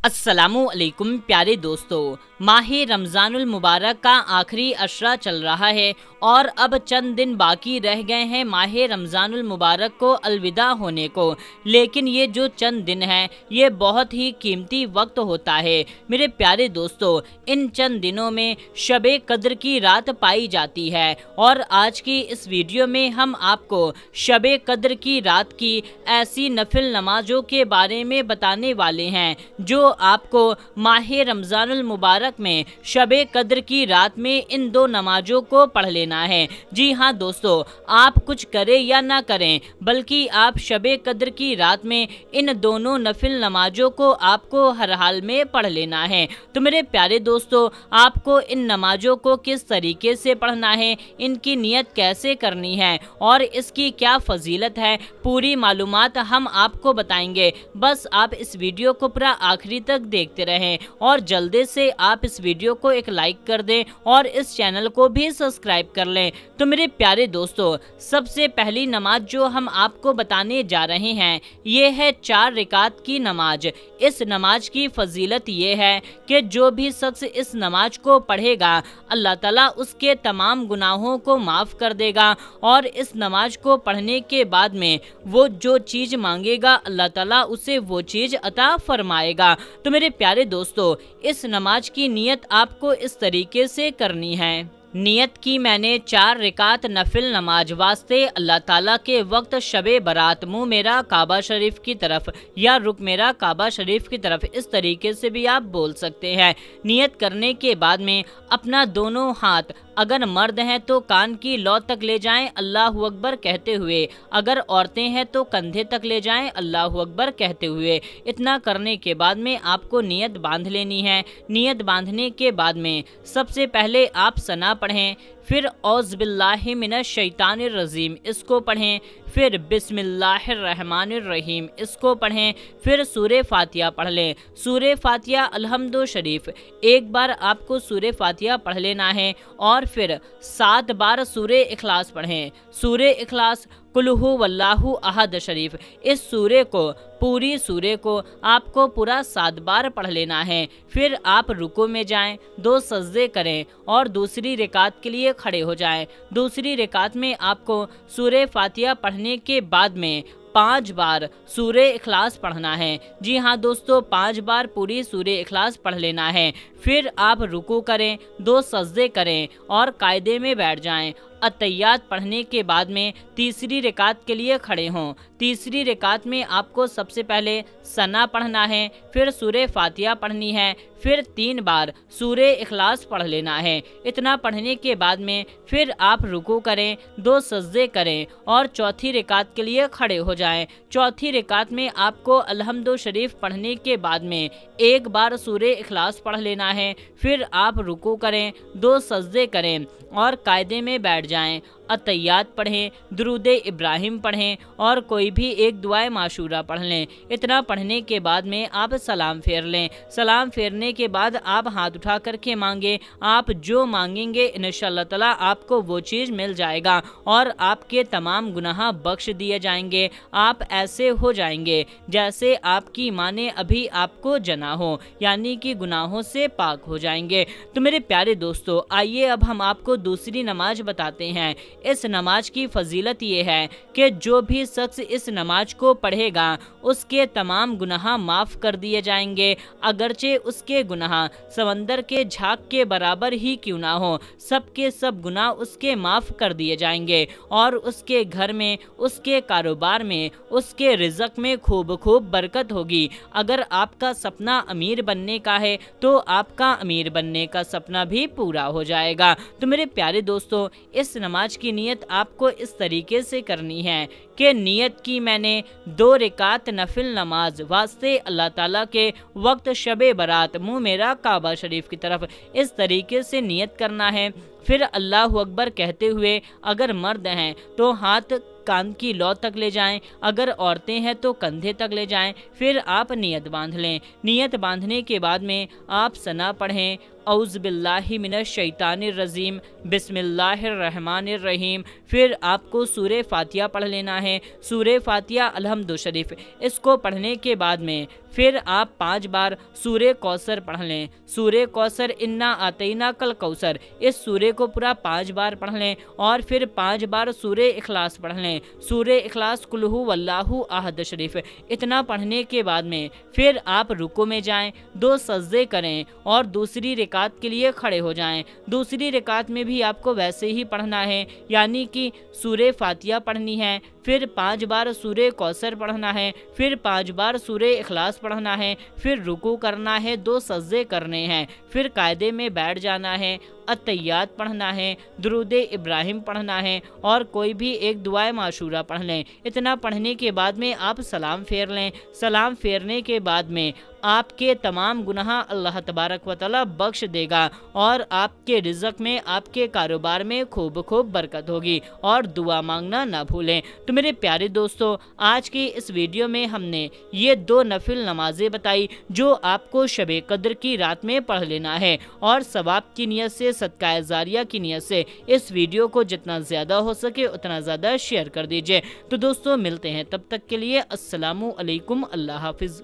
अस्सलामु अलैकुम प्यारे दोस्तों, माह रमज़ानुल मुबारक का आखिरी अशरा चल रहा है और अब चंद दिन बाकी रह गए हैं माह रमज़ानुल मुबारक को अलविदा होने को। लेकिन ये जो चंद दिन हैं ये बहुत ही कीमती वक्त होता है मेरे प्यारे दोस्तों। इन चंद दिनों में शबे कद्र की रात पाई जाती है और आज की इस वीडियो में हम आपको शबे कद्र की रात की ऐसी नफिल नमाजों के बारे में बताने वाले हैं जो आपको माह रमज़ानुल मुबारक में शबे कद्र की रात में इन दो नमाजों को पढ़ लेना है। जी हाँ दोस्तों, आप कुछ करें या ना करें बल्कि आप शबे कद्र की रात में इन दोनों नफिल नमाजों को आपको हर हाल में पढ़ लेना है। तो मेरे प्यारे दोस्तों, आपको इन नमाजों को किस तरीके से पढ़ना है, इनकी नियत कैसे करनी है और इसकी क्या फजीलत है, पूरी मालूमात हम आपको बताएंगे। बस आप इस वीडियो को पूरा आखिरी तक देखते रहें और जल्दी से आप इस वीडियो को एक लाइक कर दें और इस चैनल को भी सब्सक्राइब कर लें। तो मेरे प्यारे दोस्तों, सबसे पहली नमाज जो हम आपको बताने जा रहे हैं ये है 4 रकात की नमाज। इस नमाज की फजीलत ये है कि जो भी शख्स इस नमाज को पढ़ेगा अल्लाह ताला उसके तमाम गुनाहों को माफ़ कर देगा और इस नमाज को पढ़ने के बाद में वो जो चीज़ मांगेगा अल्लाह ताला उसे वो चीज़ अता फरमाएगा। तो मेरे प्यारे दोस्तों, इस नमाज की नियत आपको इस तरीके से करनी है। नियत की मैंने 4 रकात नफिल नमाज वास्ते अल्लाह ताला के वक्त शबे बरात मुँह मेरा काबा शरीफ की तरफ या रुख मेरा काबा शरीफ की तरफ, इस तरीके से भी आप बोल सकते हैं। नियत करने के बाद में अपना दोनों हाथ अगर मर्द हैं तो कान की लौ तक ले जाएं अल्लाहु अकबर कहते हुए, अगर औरतें हैं तो कंधे तक ले जाएं अल्लाहु अकबर कहते हुए। इतना करने के बाद में आपको नियत बांध लेनी है। नियत बांधने के बाद में सबसे पहले आप सना पढ़ें, फिर औज़ बिल्लाहि मिनश शैतानिर रजीम इसको पढ़ें, फिर बिस्मिल्लाहिर रहमानिर रहीम इसको पढ़ें, फिर सूरे फातिहा पढ़ लें। सूरे फातिहा अलहम्दु शरीफ एक बार आपको सूरे फातिहा पढ़ लेना है और फिर 7 बार सूरे इखलास पढ़ें। सूरे इखलास कुल्हु वल्लाहु अहद शरीफ, इस सूरे को पूरी सूरे को आपको पूरा 7 बार पढ़ लेना है। फिर आप रुकू में जाएं, 2 सजदे करें और दूसरी रकात के लिए खड़े हो जाएं। दूसरी रकात में आपको सूरे फातिहा पढ़ने के बाद में 5 बार सूरे इखलास पढ़ना है। जी हाँ दोस्तों, 5 बार पूरी सूरे इखलास पढ़ लेना है। फिर आप रुकू करें, 2 सजदे करें और कायदे में बैठ जाएं। अतैयात पढ़ने के बाद में तीसरी रकात के लिए खड़े हों। तीसरी रकात में आपको सबसे पहले सना पढ़ना है, फिर सूरे फातिहा पढ़नी है, फिर 3 बार सूरे इखलास पढ़ लेना है। इतना पढ़ने के बाद में फिर आप रुकू करें, 2 सजदे करें और चौथी रकात के लिए खड़े हो जाएं। चौथी रकात में आपको अलहम्दु शरीफ पढ़ने के बाद में 1 बार सूरे इखलास पढ़ लेना है। फिर आप रुकू करें, 2 सजदे करें और कायदे में बैठ जाएं। अतैयात पढ़ें, दुरूदे इब्राहिम पढ़ें और कोई भी एक दुआए माशूरा पढ़ लें। इतना पढ़ने के बाद में आप सलाम फेर लें। सलाम फेरने के बाद आप हाथ उठा करके मांगे, आप जो मांगेंगे इंशाअल्लाह ताला आपको वो चीज़ मिल जाएगा और आपके तमाम गुनाह बख्श दिए जाएंगे। आप ऐसे हो जाएंगे जैसे आपकी माँ ने अभी आपको जना हो, यानी कि गुनाहों से पाक हो जाएंगे। तो मेरे प्यारे दोस्तों, आइए अब हम आपको दूसरी नमाज बताते हैं। इस नमाज की फजीलत ये है कि जो भी शख्स इस नमाज को पढ़ेगा उसके तमाम गुनाह माफ़ कर दिए जाएंगे, अगरचे उसके गुनाह समंदर के झाग के बराबर ही क्यों ना हो, सबके सब गुनाह उसके माफ़ कर दिए जाएंगे और उसके घर में, उसके कारोबार में, उसके रिज़्क़ में खूब खूब बरकत होगी। अगर आपका सपना अमीर बनने का है तो आपका अमीर बनने का सपना भी पूरा हो जाएगा। तो मेरे प्यारे दोस्तों, इस नमाज की नियत आपको इस तरीके से करनी है कि नियत की मैंने 2 रकात नफिल नमाज वास्ते अल्लाह ताला के वक्त शबे बरात मुँह मेरा काबा शरीफ की तरफ, इस तरीके से नियत करना है। फिर अल्लाहु अकबर कहते हुए अगर मर्द हैं तो हाथ कान की लौ तक ले जाएं, अगर औरतें हैं तो कंधे तक ले जाएं। फिर आप नियत बांध लें। नियत बांधने के बाद में आप सना पढ़ें औज़ बिल्लाहि मिनश शैतानिर रजीम, बिस्मिल्लाहिर रहमानिर रहीम। फिर आपको सूरह फातिहा पढ़ लेना है, सूरह फातिहा अलहम्दु शरीफ। इसको पढ़ने के बाद में फिर आप 5 बार सूरह कौसर पढ़ लें, सूरह कौसर इन्ना आतैना कल कौसर, इस सूरह को पूरा 5 बार पढ़ लें। और फिर 5 बार सूरह इखलास पढ़ लें, सूरह इखलास कुल हु वल्लाहु अहद शरीफ। इतना पढ़ने के बाद में फिर आप रुकू में जाएं, 2 सजदे करें और दूसरी रकात के लिए खड़े हो जाएं। दूसरी रकात में भी आपको वैसे ही पढ़ना है, यानी कि सूरह फातिहा पढ़नी है, फिर 5 बार सूरह कौसर पढ़ना है, फिर 5 बार सूरह इखलास पढ़ना है, फिर रुकू करना है, 2 सजदे करने हैं, फिर कायदे में बैठ जाना है, अत्तहियात पढ़ना है, दुरूद इब्राहिम पढ़ना है और कोई भी एक दुआए माशूरा पढ़ लें। इतना पढ़ने के बाद में आप सलाम फेर लें। सलाम फेरने के बाद में आपके तमाम गुनाह अल्लाह तबारक व तआला बख्श देगा और आपके रिज़्क़ में, आपके कारोबार में खूब खूब बरकत होगी। और दुआ मांगना ना भूलें। तो मेरे प्यारे दोस्तों, आज की इस वीडियो में हमने ये 2 नफिल नमाजें बताई जो आपको शब कद्र की रात में पढ़ लेना है और सवाब की नियत से, सदका जारिया की नियत से इस वीडियो को जितना ज़्यादा हो सके उतना ज़्यादा शेयर कर दीजिए। तो दोस्तों मिलते हैं, तब तक के लिए अस्सलामु अलैकुम, अल्लाह हाफिज़।